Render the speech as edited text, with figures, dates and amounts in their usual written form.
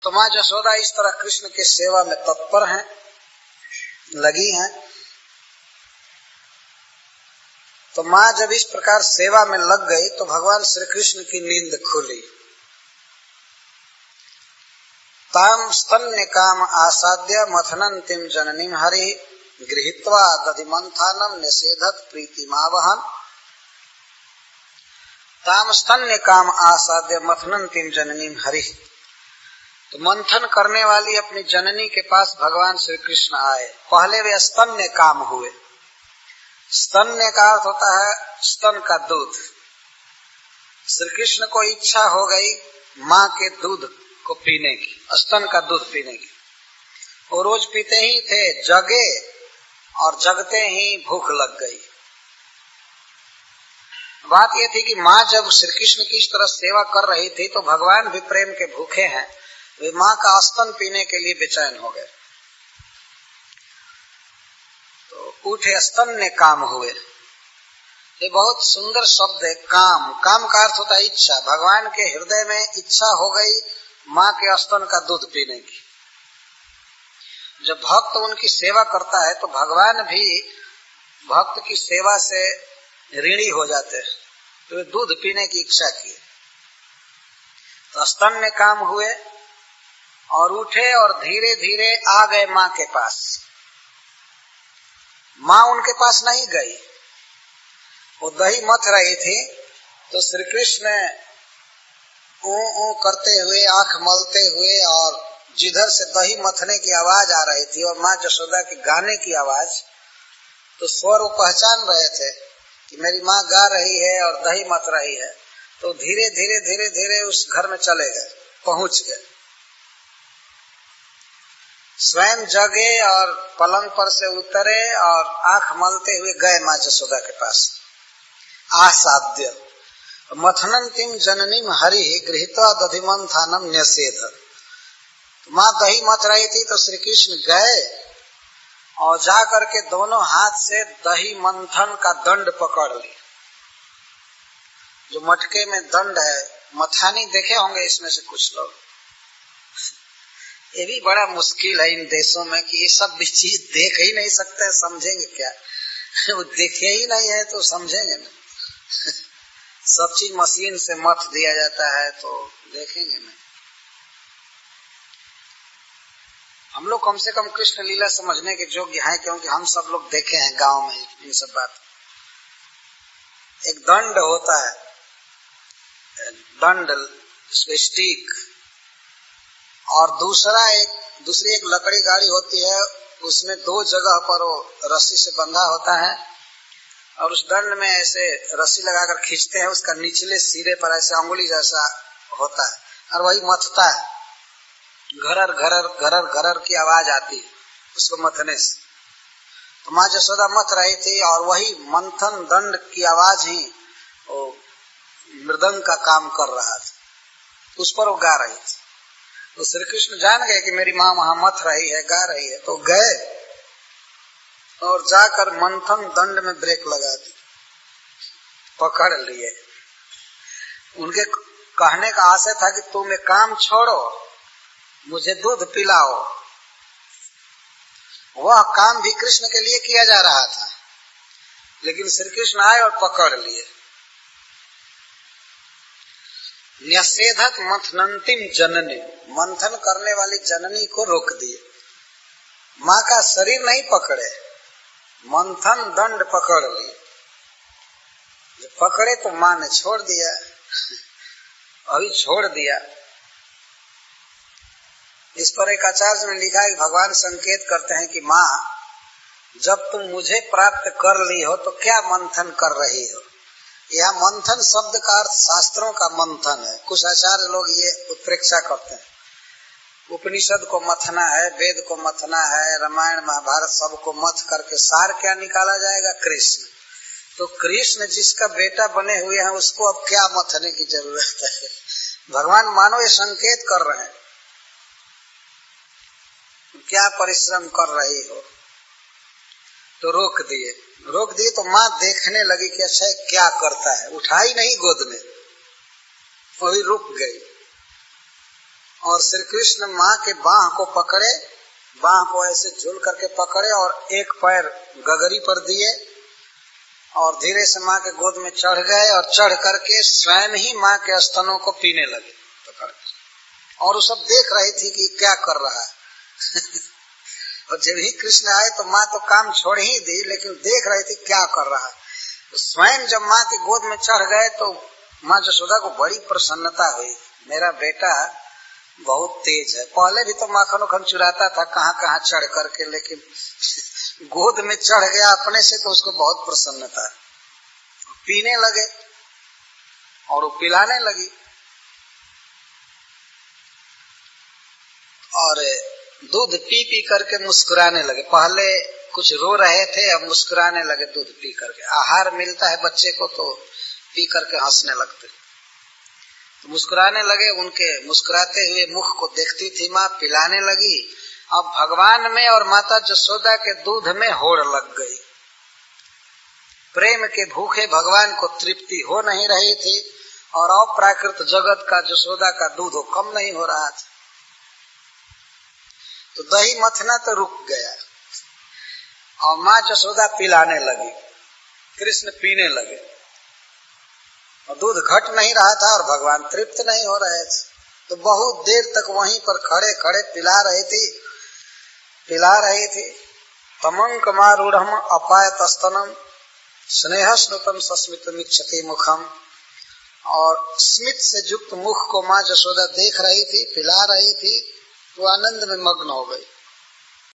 तो माँ यशोदा इस तरह कृष्ण के सेवा में तत्पर हैं, लगी हैं। तो माँ जब इस प्रकार सेवा में लग गई तो भगवान श्री कृष्ण की नींद खुली। ताम स्तन्य काम आसाद्य मथनंतिम जननीम हरि गृहीत्वा दधिमंथानम निषेधत प्रीतिमावहन। ताम स्तन्य काम आसाद्य मथनंतिम जननीम हरि। तो मंथन करने वाली अपनी जननी के पास भगवान श्री कृष्ण आए। पहले वे स्तन्य काम हुए। स्तन्य का अर्थ होता है स्तन का दूध। श्री कृष्ण को इच्छा हो गई माँ के दूध को पीने की, स्तन का दूध पीने की। वो रोज पीते ही थे, जगे और जगते ही भूख लग गई। बात ये थी कि माँ जब श्री कृष्ण की इस तरह सेवा कर रही थी तो भगवान भी प्रेम के भूखे हैं, वे माँ का स्तन पीने के लिए बेचैन हो गए। तो उठे स्तन्य काम हुए। ये बहुत सुंदर शब्द है काम। काम का अर्थ होता है इच्छा। भगवान के हृदय में इच्छा हो गई माँ के स्तन का दूध पीने की। जब भक्त उनकी सेवा करता है तो भगवान भी भक्त की सेवा से ऋणी हो जाते हैं, तो वे दूध पीने की इच्छा किए। तो स्तन्य काम हुए और उठे और धीरे धीरे आ गए माँ के पास। माँ उनके पास नहीं गई, वो दही मथ रही थी। तो श्री कृष्ण ऊ करते हुए, आंख मलते हुए, और जिधर से दही मथने की आवाज आ रही थी और माँ यशोदा के गाने की आवाज, तो स्वर वो पहचान रहे थे कि मेरी माँ गा रही है और दही मथ रही है। तो धीरे धीरे धीरे धीरे उस घर में चले गए, पहुंच गए। स्वयं जगे और पलंग पर से उतरे और आंख मलते हुए गए माँ यशोदा के पास। आसाद्य मथनंतिम जननीम हरि गृहीत्वा दधिमंथानम न्यसेध। माँ दही मथ रही थी तो श्री कृष्ण गए और जा करके दोनों हाथ से दही मंथन का दंड पकड़ लिया। जो मटके में दंड है, मथानी देखे होंगे इसमें से कुछ लोग। ये भी बड़ा मुश्किल है इन देशों में कि ये सब भी चीज देख ही नहीं सकते, समझेंगे क्या? वो देखे ही नहीं है तो समझेंगे ना। सब चीज मशीन से मथ दिया जाता है तो देखेंगे नहीं। हम लोग कम से कम कृष्ण लीला समझने के योग्य हैं, क्योंकि हम सब लोग देखे हैं गांव में इन सब बात। एक दंड होता है, दंड स्टिक, और दूसरी एक लकड़ी गाड़ी होती है, उसमें दो जगह पर वो रस्सी से बंधा होता है और उस दंड में ऐसे रस्सी लगाकर खींचते हैं। उसका निचले सिरे पर ऐसे अंगुली जैसा होता है और वही मथता है। घरर घरर घरर घरर की आवाज आती है उसको मथने से। तो माँ यशोदा मथ रही थी और वही मंथन दंड की आवाज ही वो मृदंग का काम कर रहा था, उस पर वो गा रही थी। तो श्री कृष्ण जान गए कि मेरी माँ वहां मथ रही है, गा रही है, तो गए और जाकर मंथन दंड में ब्रेक लगा दी, पकड़ लिए। उनके कहने का आशय था कि तुम एक काम छोड़ो, मुझे दूध पिलाओ। वह काम भी कृष्ण के लिए किया जा रहा था, लेकिन श्री कृष्ण आए और पकड़ लिए। न्यसेधत मथनंतिम जननी, मंथन करने वाली जननी को रोक दिए। माँ का शरीर नहीं पकड़े, मंथन दंड पकड़ लिए। जब पकड़े तो माँ ने छोड़ दिया, अभी छोड़ दिया। इस पर एक आचार्य ने लिखा है कि भगवान संकेत करते हैं कि माँ, जब तुम मुझे प्राप्त कर ली हो तो क्या मंथन कर रही हो। यह मंथन शब्द का अर्थ शास्त्रों का मंथन है। कुछ आचार्य लोग ये उत्प्रेक्षा करते हैं, उपनिषद को मथना है, वेद को मथना है, रामायण महाभारत सबको मथ करके सार क्या निकाला जाएगा, कृष्ण। तो कृष्ण जिसका बेटा बने हुए हैं उसको अब क्या मथने की जरूरत है। भगवान मानो ये संकेत कर रहे हैं, क्या परिश्रम कर रही हो। तो रोक दिए तो माँ देखने लगी कि अच्छा क्या करता है। उठाई नहीं गोद में, वही रुक गई और श्री कृष्ण माँ के बाह को पकड़े, बाह को ऐसे झूल करके पकड़े और एक पैर गगरी पर दिए और धीरे से माँ के गोद में चढ़ गए और चढ़ करके स्वयं ही माँ के स्तनों को पीने लगे पकड़ कर। और वो सब देख रही थी कि क्या कर रहा है और जब ही कृष्ण आए तो माँ तो काम छोड़ ही दी, लेकिन देख रही थी क्या कर रहा है। तो स्वयं जब माँ के गोद में चढ़ गए तो माँ जसोदा को बड़ी प्रसन्नता हुई, मेरा बेटा बहुत तेज है। पहले भी तो माखन उखन चुराता था कहाँ कहाँ चढ़ करके, लेकिन गोद में चढ़ गया अपने से तो उसको बहुत प्रसन्नता। पीने लगे और वो पिलाने लगी और दूध पी पी करके मुस्कुराने लगे। पहले कुछ रो रहे थे, अब मुस्कुराने लगे दूध पी करके। आहार मिलता है बच्चे को तो पी करके हंसने लगते, तो मुस्कुराने लगे। उनके मुस्कुराते हुए मुख को देखती थी माँ, पिलाने लगी। अब भगवान में और माता जसोदा के दूध में होड़ लग गई। प्रेम के भूखे भगवान को तृप्ति हो नहीं रही थी और अप्राकृत जगत का जसोदा का दूध कम नहीं हो रहा था। तो दही मथना तो रुक गया और माँ जसोदा पिलाने लगी, कृष्ण पीने लगे और दूध घट नहीं रहा था और भगवान तृप्त नहीं हो रहे थे। तो बहुत देर तक वहीं पर खड़े खड़े पिला रही थी। तमंकमारूढ़म अपायत स्तनम स्नेह स्नुतम सस्मितमिच्छति मुखम। और स्मित से युक्त मुख को माँ जसोदा देख रही थी, पिला रही थी, वो आनंद में मग्न हो गई।